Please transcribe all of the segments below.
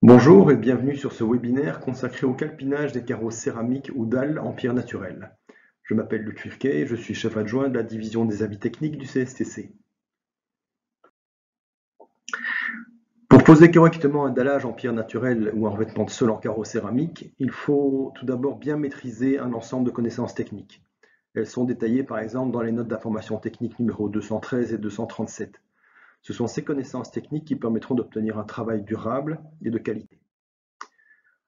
Bonjour et bienvenue sur ce webinaire consacré au calpinage des carreaux céramiques ou dalles en pierre naturelle. Je m'appelle Luc Furquet et je suis chef adjoint de la division des avis techniques du CSTC. Pour poser correctement un dallage en pierre naturelle ou un revêtement de sol en carreau céramique, il faut tout d'abord bien maîtriser un ensemble de connaissances techniques. Elles sont détaillées par exemple dans les notes d'information technique numéro 213 et 237. Ce sont ces connaissances techniques qui permettront d'obtenir un travail durable et de qualité.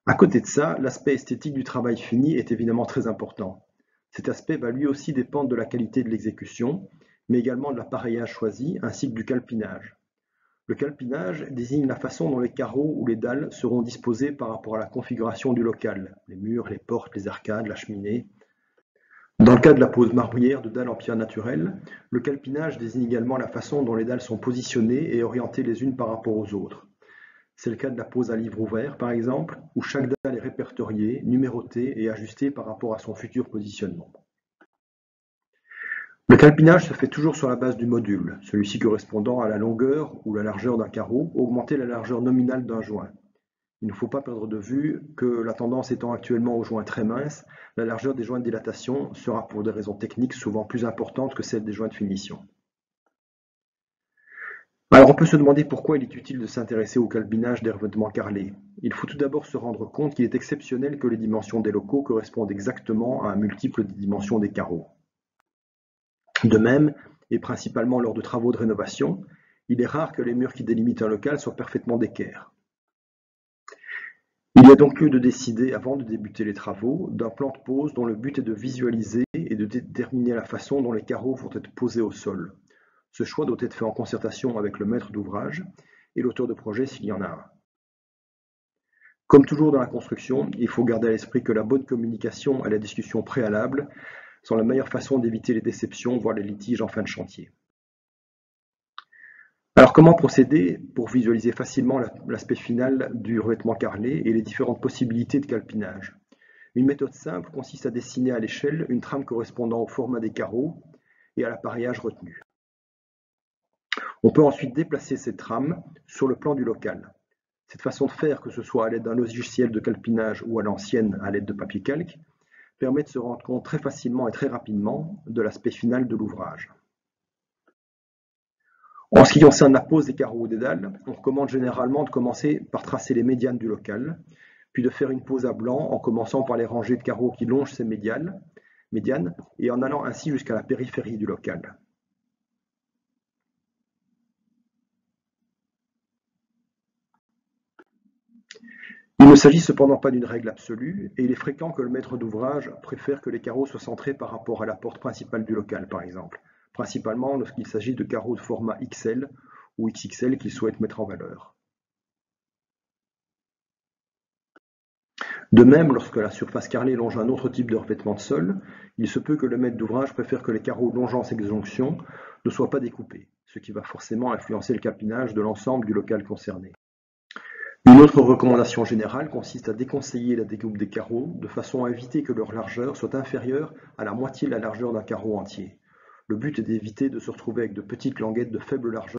À côté de ça, l'aspect esthétique du travail fini est évidemment très important. Cet aspect va lui aussi dépendre de la qualité de l'exécution, mais également de l'appareillage choisi ainsi que du calpinage. Le calpinage désigne la façon dont les carreaux ou les dalles seront disposés par rapport à la configuration du local, les murs, les portes, les arcades, la cheminée. Dans le cas de la pose marbrière de dalles en pierre naturelle, le calpinage désigne également la façon dont les dalles sont positionnées et orientées les unes par rapport aux autres. C'est le cas de la pose à livre ouvert, par exemple, où chaque dalle est répertoriée, numérotée et ajustée par rapport à son futur positionnement. Le calpinage se fait toujours sur la base du module, celui-ci correspondant à la longueur ou la largeur d'un carreau, augmenter la largeur nominale d'un joint. Il ne faut pas perdre de vue que la tendance étant actuellement aux joints très minces, la largeur des joints de dilatation sera pour des raisons techniques souvent plus importante que celle des joints de finition. Alors on peut se demander pourquoi il est utile de s'intéresser au calpinage des revêtements carrelés. Il faut tout d'abord se rendre compte qu'il est exceptionnel que les dimensions des locaux correspondent exactement à un multiple des dimensions des carreaux. De même, et principalement lors de travaux de rénovation, il est rare que les murs qui délimitent un local soient parfaitement d'équerre. Il y a donc lieu de décider, avant de débuter les travaux, d'un plan de pose dont le but est de visualiser et de déterminer la façon dont les carreaux vont être posés au sol. Ce choix doit être fait en concertation avec le maître d'ouvrage et l'auteur de projet s'il y en a un. Comme toujours dans la construction, il faut garder à l'esprit que la bonne communication et la discussion préalable sont la meilleure façon d'éviter les déceptions, voire les litiges en fin de chantier. Alors comment procéder pour visualiser facilement l'aspect final du revêtement carrelé et les différentes possibilités de calpinage? Une méthode simple consiste à dessiner à l'échelle une trame correspondant au format des carreaux et à l'appareillage retenu. On peut ensuite déplacer cette trame sur le plan du local. Cette façon de faire, que ce soit à l'aide d'un logiciel de calpinage ou à l'ancienne à l'aide de papier calque, permet de se rendre compte très facilement et très rapidement de l'aspect final de l'ouvrage. En ce qui concerne la pose des carreaux ou des dalles, on recommande généralement de commencer par tracer les médianes du local, puis de faire une pose à blanc en commençant par les rangées de carreaux qui longent ces médianes et en allant ainsi jusqu'à la périphérie du local. Il ne s'agit cependant pas d'une règle absolue, et il est fréquent que le maître d'ouvrage préfère que les carreaux soient centrés par rapport à la porte principale du local, par exemple, principalement lorsqu'il s'agit de carreaux de format XL ou XXL qu'il souhaite mettre en valeur. De même, lorsque la surface carrelée longe un autre type de revêtement de sol, il se peut que le maître d'ouvrage préfère que les carreaux longeant ces jonctions ne soient pas découpés, ce qui va forcément influencer le calpinage de l'ensemble du local concerné. Une autre recommandation générale consiste à déconseiller la découpe des carreaux de façon à éviter que leur largeur soit inférieure à la moitié de la largeur d'un carreau entier. Le but est d'éviter de se retrouver avec de petites languettes de faible largeur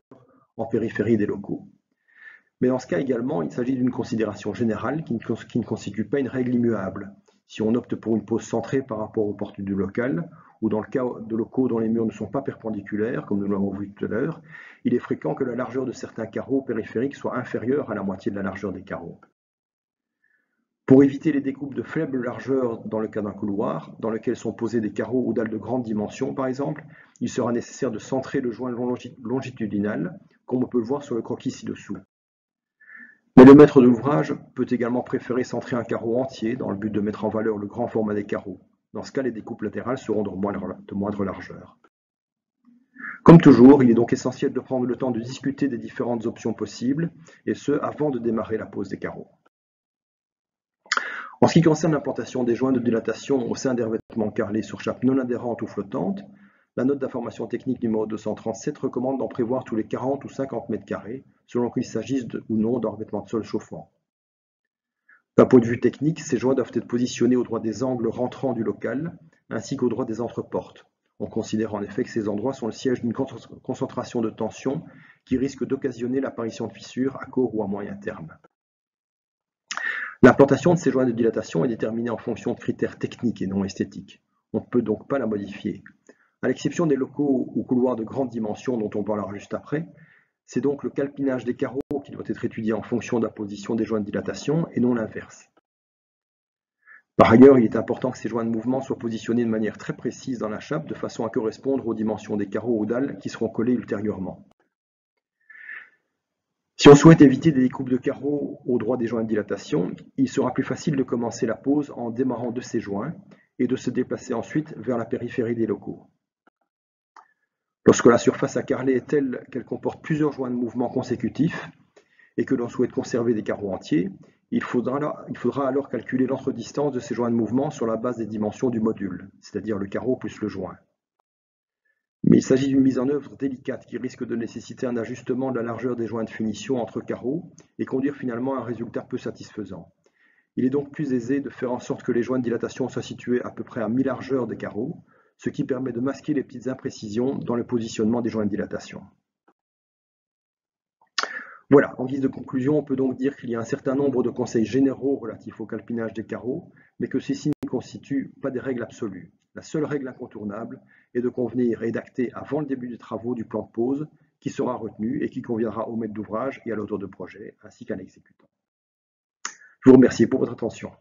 en périphérie des locaux. Mais dans ce cas également, il s'agit d'une considération générale qui ne constitue pas une règle immuable. Si on opte pour une pose centrée par rapport aux portes du local, ou dans le cas de locaux dont les murs ne sont pas perpendiculaires, comme nous l'avons vu tout à l'heure, il est fréquent que la largeur de certains carreaux périphériques soit inférieure à la moitié de la largeur des carreaux. Pour éviter les découpes de faible largeur dans le cas d'un couloir, dans lequel sont posés des carreaux ou dalles de grande dimension par exemple, il sera nécessaire de centrer le joint longitudinal, comme on peut le voir sur le croquis ci-dessous. Mais le maître d'ouvrage peut également préférer centrer un carreau entier dans le but de mettre en valeur le grand format des carreaux. Dans ce cas, les découpes latérales seront de moindre largeur. Comme toujours, il est donc essentiel de prendre le temps de discuter des différentes options possibles, et ce, avant de démarrer la pose des carreaux. En ce qui concerne l'implantation des joints de dilatation au sein des revêtements carrelés sur chape non adhérente ou flottante, la note d'information technique numéro 237 recommande d'en prévoir tous les 40 ou 50 mètres carrés, selon qu'il s'agisse ou non d'un revêtement de sol chauffant. D'un point de vue technique, ces joints doivent être positionnés au droit des angles rentrants du local, ainsi qu'au droit des entreportes. On considère en effet que ces endroits sont le siège d'une concentration de tension qui risque d'occasionner l'apparition de fissures à court ou à moyen terme. L'implantation de ces joints de dilatation est déterminée en fonction de critères techniques et non esthétiques. On ne peut donc pas la modifier. À l'exception des locaux ou couloirs de grande dimension dont on parlera juste après, c'est donc le calpinage des carreaux qui doit être étudié en fonction de la position des joints de dilatation et non l'inverse. Par ailleurs, il est important que ces joints de mouvement soient positionnés de manière très précise dans la chape de façon à correspondre aux dimensions des carreaux ou dalles qui seront collés ultérieurement. Si on souhaite éviter des découpes de carreaux au droit des joints de dilatation, il sera plus facile de commencer la pose en démarrant de ces joints et de se déplacer ensuite vers la périphérie des locaux. Lorsque la surface à carreler est telle qu'elle comporte plusieurs joints de mouvement consécutifs et que l'on souhaite conserver des carreaux entiers, il faudra alors calculer l'entredistance de ces joints de mouvement sur la base des dimensions du module, c'est-à-dire le carreau plus le joint. Mais il s'agit d'une mise en œuvre délicate qui risque de nécessiter un ajustement de la largeur des joints de finition entre carreaux et conduire finalement à un résultat peu satisfaisant. Il est donc plus aisé de faire en sorte que les joints de dilatation soient situés à peu près à mi-largeur des carreaux, ce qui permet de masquer les petites imprécisions dans le positionnement des joints de dilatation. Voilà, en guise de conclusion, on peut donc dire qu'il y a un certain nombre de conseils généraux relatifs au calpinage des carreaux, mais que ceux-ci ne constituent pas des règles absolues. La seule règle incontournable est de convenir et d'acter avant le début des travaux du plan de pose qui sera retenu et qui conviendra au maître d'ouvrage et à l'auteur de projet, ainsi qu'à l'exécutant. Je vous remercie pour votre attention.